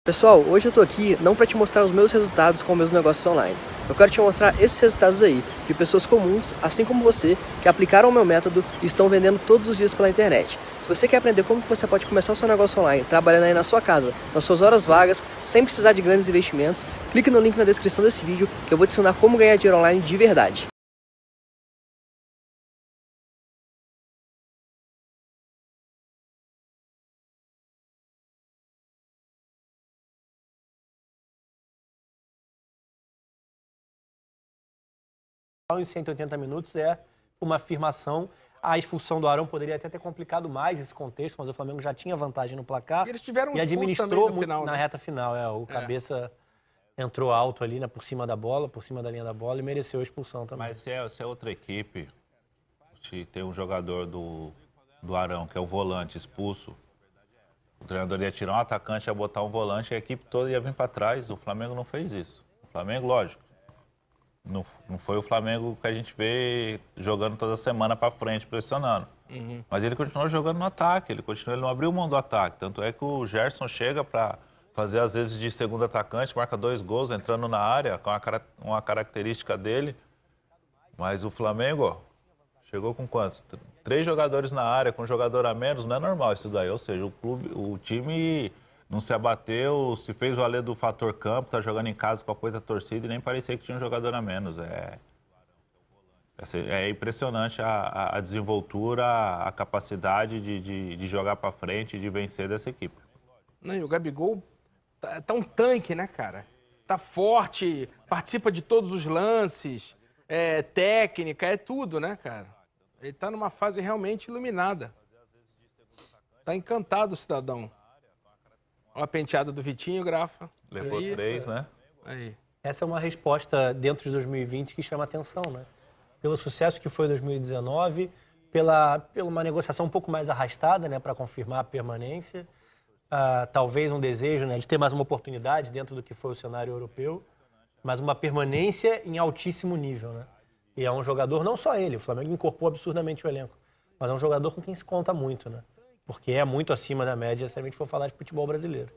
Pessoal, hoje eu tô aqui não para te mostrar os meus resultados com meus negócios online. Eu quero te mostrar esses resultados aí, de pessoas comuns, assim como você, que aplicaram o meu método e estão vendendo todos os dias pela internet. Se você quer aprender como você pode começar o seu negócio online, trabalhando aí na sua casa, nas suas horas vagas, sem precisar de grandes investimentos, clique no link na descrição desse vídeo que eu vou te ensinar como ganhar dinheiro online de verdade. Em 180 minutos é uma afirmação. A expulsão do Arão poderia até ter complicado mais esse contexto, mas o Flamengo já tinha vantagem no placar. E eles tiveram um e expulso administrou também no muito final, na né? reta final. O cabeça entrou alto ali, né, por cima da bola, por cima da linha da bola e mereceu a expulsão também. Mas se é outra equipe, se tem um jogador do Arão, que é o volante, expulso, o treinador ia tirar um atacante, ia botar um volante e a equipe toda ia vir para trás. O Flamengo não fez isso. O Flamengo, lógico, não foi o Flamengo que a gente vê jogando toda semana para frente, pressionando. Mas ele continuou jogando no ataque, ele não abriu mão do ataque. Tanto é que o Gerson chega para fazer, às vezes, de segundo atacante, marca 2 gols entrando na área, com uma característica dele. Mas o Flamengo, ó, chegou com quantos? 3 jogadores na área, com um jogador a menos, não é normal isso daí. Ou seja, o time não se abateu, se fez valer do fator campo, tá jogando em casa com apoio da torcida e nem parecia que tinha um jogador a menos. É impressionante a desenvoltura, a capacidade de jogar para frente e de vencer dessa equipe. Não, e o Gabigol tá um tanque, né, cara? Tá forte, participa de todos os lances, técnica, é tudo, né, cara? Ele tá numa fase realmente iluminada. Tá encantado o cidadão. Olha a penteada do Vitinho, Grafa. Levou Isso. 3, né? Aí. Essa é uma resposta dentro de 2020 que chama atenção, né? Pelo sucesso que foi 2019, pela uma negociação um pouco mais arrastada, né, para confirmar a permanência, talvez um desejo, né, de ter mais uma oportunidade dentro do que foi o cenário europeu, mas uma permanência em altíssimo nível, né? E é um jogador, não só ele, o Flamengo incorporou absurdamente o elenco, mas é um jogador com quem se conta muito, né? Porque é muito acima da média se a gente for falar de futebol brasileiro.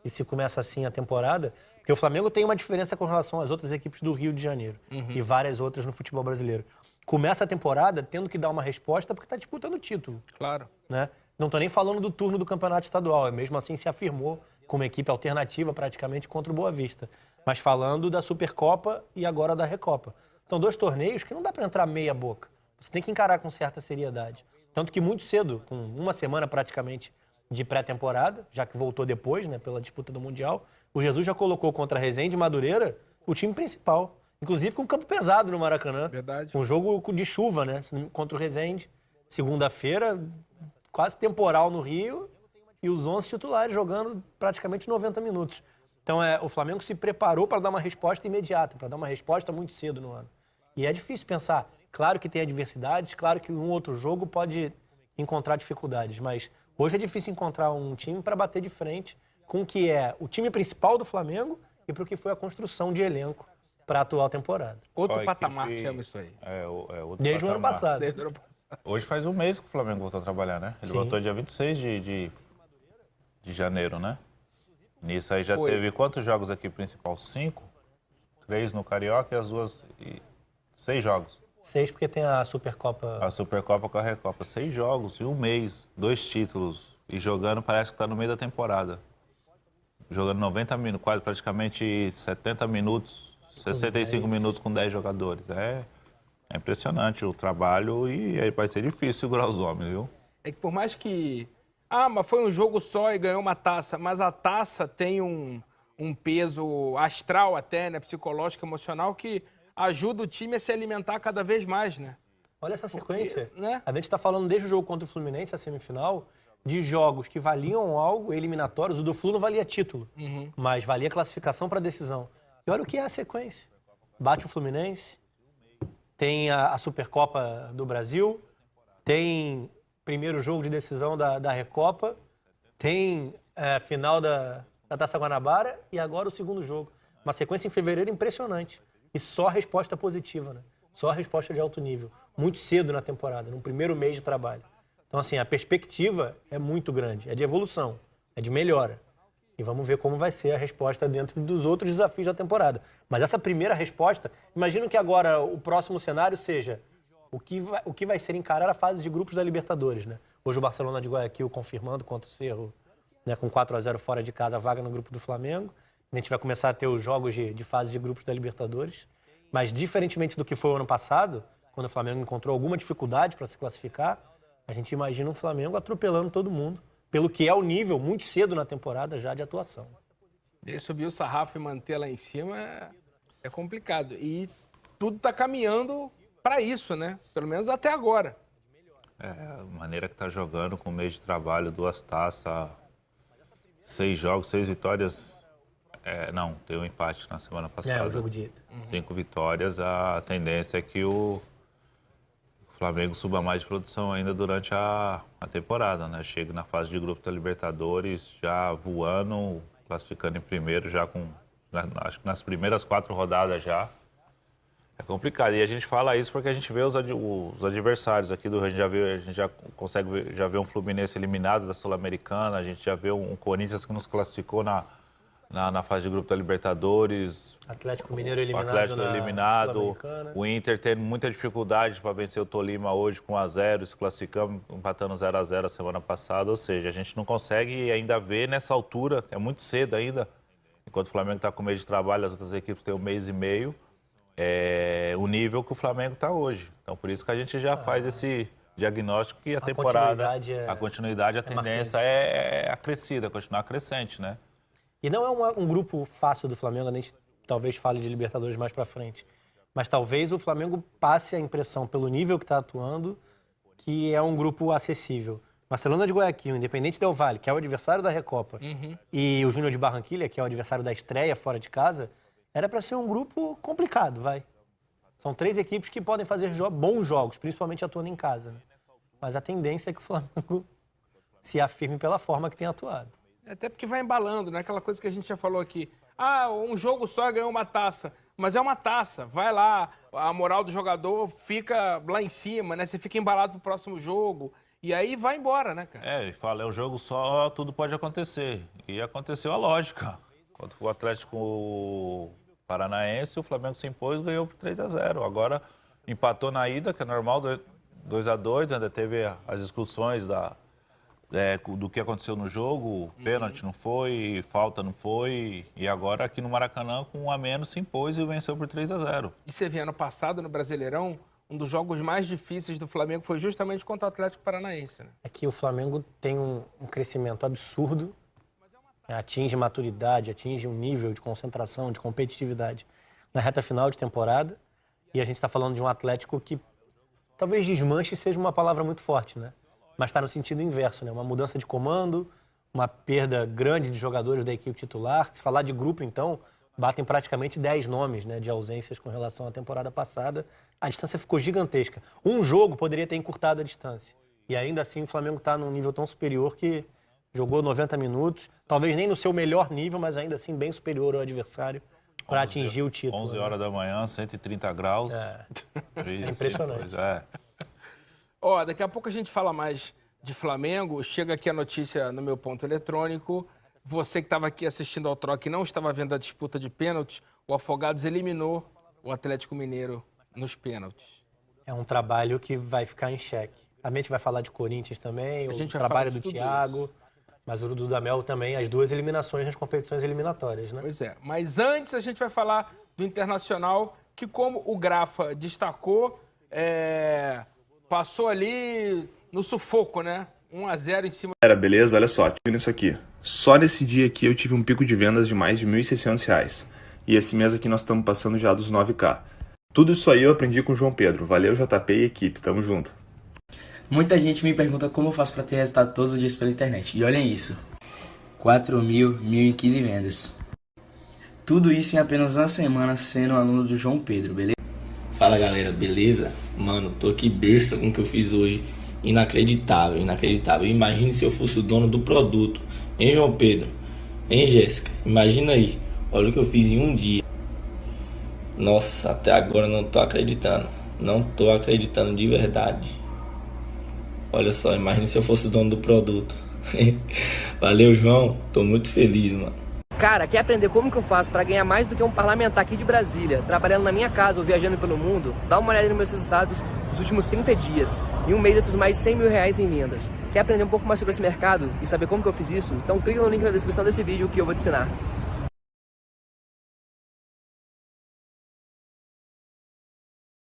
E se começa assim a temporada, porque o Flamengo tem uma diferença com relação às outras equipes do Rio de Janeiro e várias outras no futebol brasileiro. Começa a temporada tendo que dar uma resposta porque está disputando o título. Claro. Né? Não estou nem falando do turno do campeonato estadual, mesmo assim se afirmou como equipe alternativa praticamente contra o Boa Vista. Mas falando da Supercopa e agora da Recopa. São 2 torneios que não dá para entrar meia boca. Você tem que encarar com certa seriedade. Tanto que muito cedo, com uma semana praticamente de pré-temporada, já que voltou depois, né, pela disputa do Mundial, o Jesus já colocou contra Resende e Madureira o time principal. Inclusive com campo pesado no Maracanã. Verdade. Um jogo de chuva, né, contra o Resende. Segunda-feira, quase temporal no Rio, e os 11 titulares jogando praticamente 90 minutos. Então o Flamengo se preparou para dar uma resposta imediata, para dar uma resposta muito cedo no ano. E é difícil pensar. Claro que tem adversidades, claro que um outro jogo pode encontrar dificuldades, mas hoje é difícil encontrar um time para bater de frente com o que é o time principal do Flamengo e para o que foi a construção de elenco para a atual temporada. Outro Ó, a patamar equipe- chama isso aí. Outro Desde o ano patamar. passado. Desde o ano passado. Hoje faz um mês que o Flamengo voltou a trabalhar, né? Ele Sim. voltou dia 26 de janeiro, né? Nisso aí já Foi. teve quantos jogos aqui principal? 5? 3 no Carioca e as duas... 6 jogos. 6 porque tem a Supercopa. A Supercopa com a Recopa. 6 jogos em um mês, 2 títulos. E jogando parece que tá no meio da temporada. Jogando 90 minutos, quase praticamente 70 minutos, 65 minutos com 10 jogadores. É impressionante o trabalho e aí vai ser difícil segurar os homens, viu? É que por mais que... mas foi um jogo só e ganhou uma taça. Mas a taça tem um peso astral até, né? Psicológico, emocional, que ajuda o time a se alimentar cada vez mais, né? Olha essa sequência. né? A gente está falando desde o jogo contra o Fluminense, a semifinal, de jogos que valiam algo, eliminatórios. O do Flu não valia título, mas valia classificação para decisão. E olha o que é a sequência. Bate o Fluminense, tem a Supercopa do Brasil, tem primeiro jogo de decisão da Recopa, tem final da Taça Guanabara e agora o segundo jogo. Uma sequência em fevereiro impressionante. E só resposta positiva, né? Só resposta de alto nível. Muito cedo na temporada, no primeiro mês de trabalho. Então, assim, a perspectiva é muito grande. É de evolução, é de melhora. E vamos ver como vai ser a resposta dentro dos outros desafios da temporada. Mas essa primeira resposta, imagino que agora o próximo cenário seja o que vai ser encarar a fase de grupos da Libertadores, né? Hoje o Barcelona de Guayaquil confirmando contra o Cerro, né, com 4-0 fora de casa, a vaga no grupo do Flamengo. A gente vai começar a ter os jogos de fase de grupos da Libertadores. Mas, diferentemente do que foi o ano passado, quando o Flamengo encontrou alguma dificuldade para se classificar, a gente imagina um Flamengo atropelando todo mundo, pelo que é o nível, muito cedo na temporada já, de atuação. E subir o sarrafo e manter lá em cima é complicado. E tudo está caminhando para isso, né? Pelo menos até agora. A maneira que está jogando, com um mês de trabalho, 2 taças, 6 jogos, 6 vitórias. Não, tem um empate na semana passada. O jogo de ida. 5 vitórias. A tendência é que o Flamengo suba mais de produção ainda durante a temporada, né? Chega na fase de grupo da Libertadores já voando, classificando em primeiro, já acho que nas primeiras 4 rodadas já. É complicado. E a gente fala isso porque a gente vê os adversários aqui do Rio. A gente já consegue ver um Fluminense eliminado da Sul-Americana, a gente já vê um Corinthians que nos classificou na fase de grupo da Libertadores. Atlético Mineiro eliminado. O Atlético eliminado. O Inter tendo muita dificuldade para vencer o Tolima hoje com 1-0, se classificando, empatando 0-0 a semana passada. Ou seja, a gente não consegue ainda ver nessa altura, é muito cedo ainda, enquanto o Flamengo está com mês de trabalho, as outras equipes têm 1 mês e meio, o nível que o Flamengo está hoje. Então, por isso que a gente já faz esse diagnóstico que a temporada, a continuidade, a tendência é acrescida, continuar crescente, né? E não é um grupo fácil do Flamengo, a gente talvez fale de Libertadores mais pra frente. Mas talvez o Flamengo passe a impressão, pelo nível que está atuando, que é um grupo acessível. Barcelona de Guayaquil, Independente Del Valle, que é o adversário da Recopa, e o Júnior de Barranquilla, que é o adversário da estreia fora de casa, era para ser um grupo complicado, vai. São 3 equipes que podem fazer bons jogos, principalmente atuando em casa, né? Mas a tendência é que o Flamengo se afirme pela forma que tem atuado. Até porque vai embalando, né? Aquela coisa que a gente já falou aqui. Um jogo só ganhou uma taça. Mas é uma taça. Vai lá, a moral do jogador fica lá em cima, né? Você fica embalado pro próximo jogo. E aí vai embora, né, cara? E fala, é um jogo só, tudo pode acontecer. E aconteceu a lógica. Quando o Atlético Paranaense, o Flamengo se impôs e ganhou por 3-0. Agora empatou na ida, que é normal, 2-2. Ainda teve as discussões do que aconteceu no jogo, pênalti não foi, falta não foi, e agora aqui no Maracanã, com 1 a menos, se impôs e venceu por 3-0. E você vê, ano passado, no Brasileirão, um dos jogos mais difíceis do Flamengo foi justamente contra o Atlético Paranaense, né? É que o Flamengo tem um crescimento absurdo, atinge maturidade, atinge um nível de concentração, de competitividade na reta final de temporada, e a gente está falando de um Atlético que talvez desmanche seja uma palavra muito forte, né? Mas está no sentido inverso, né? Uma mudança de comando, uma perda grande de jogadores da equipe titular. Se falar de grupo, então, batem praticamente 10 nomes, né, de ausências com relação à temporada passada. A distância ficou gigantesca. Um jogo poderia ter encurtado a distância. E ainda assim o Flamengo está num nível tão superior que jogou 90 minutos, talvez nem no seu melhor nível, mas ainda assim bem superior ao adversário para atingir o título. 11 horas da manhã, 130 graus. É impressionante. Daqui a pouco a gente fala mais de Flamengo. Chega aqui a notícia no meu ponto eletrônico. Você que estava aqui assistindo ao troque e não estava vendo a disputa de pênaltis, o Afogados eliminou o Atlético Mineiro nos pênaltis. É um trabalho que vai ficar em xeque. A gente vai falar de Corinthians também, o trabalho do Thiago, mas o do Dudamel também, as 2 eliminações nas competições eliminatórias, né? Pois é, mas antes a gente vai falar do Internacional, que como o Grafa destacou, passou ali no sufoco, né? 1-0 em cima. Beleza? Olha só, vendo isso aqui. Só nesse dia aqui eu tive um pico de vendas de mais de R$ 1.600. E esse mês aqui nós estamos passando já dos 9K. Tudo isso aí eu aprendi com o João Pedro. Valeu, JP e equipe. Tamo junto. Muita gente me pergunta como eu faço para ter resultado todos os dias pela internet. E olhem isso. 4.015 vendas. Tudo isso em apenas uma semana sendo aluno do João Pedro, beleza? Fala galera, beleza? Mano, tô aqui besta com o que eu fiz hoje. Inacreditável, inacreditável. Imagine se eu fosse o dono do produto. Hein, João Pedro? Hein, Jéssica? Imagina aí. Olha o que eu fiz em um dia. Nossa, até agora não tô acreditando. Não tô acreditando de verdade. Olha só, imagine se eu fosse o dono do produto. Valeu, João. Tô muito feliz, mano. Cara, quer aprender como que eu faço para ganhar mais do que um parlamentar aqui de Brasília, trabalhando na minha casa ou viajando pelo mundo? Dá uma olhada nos meus resultados dos últimos 30 dias. Em um mês eu fiz mais de 100 mil reais em vendas. Quer aprender um pouco mais sobre esse mercado e saber como que eu fiz isso? Então clica no link na descrição desse vídeo que eu vou te ensinar.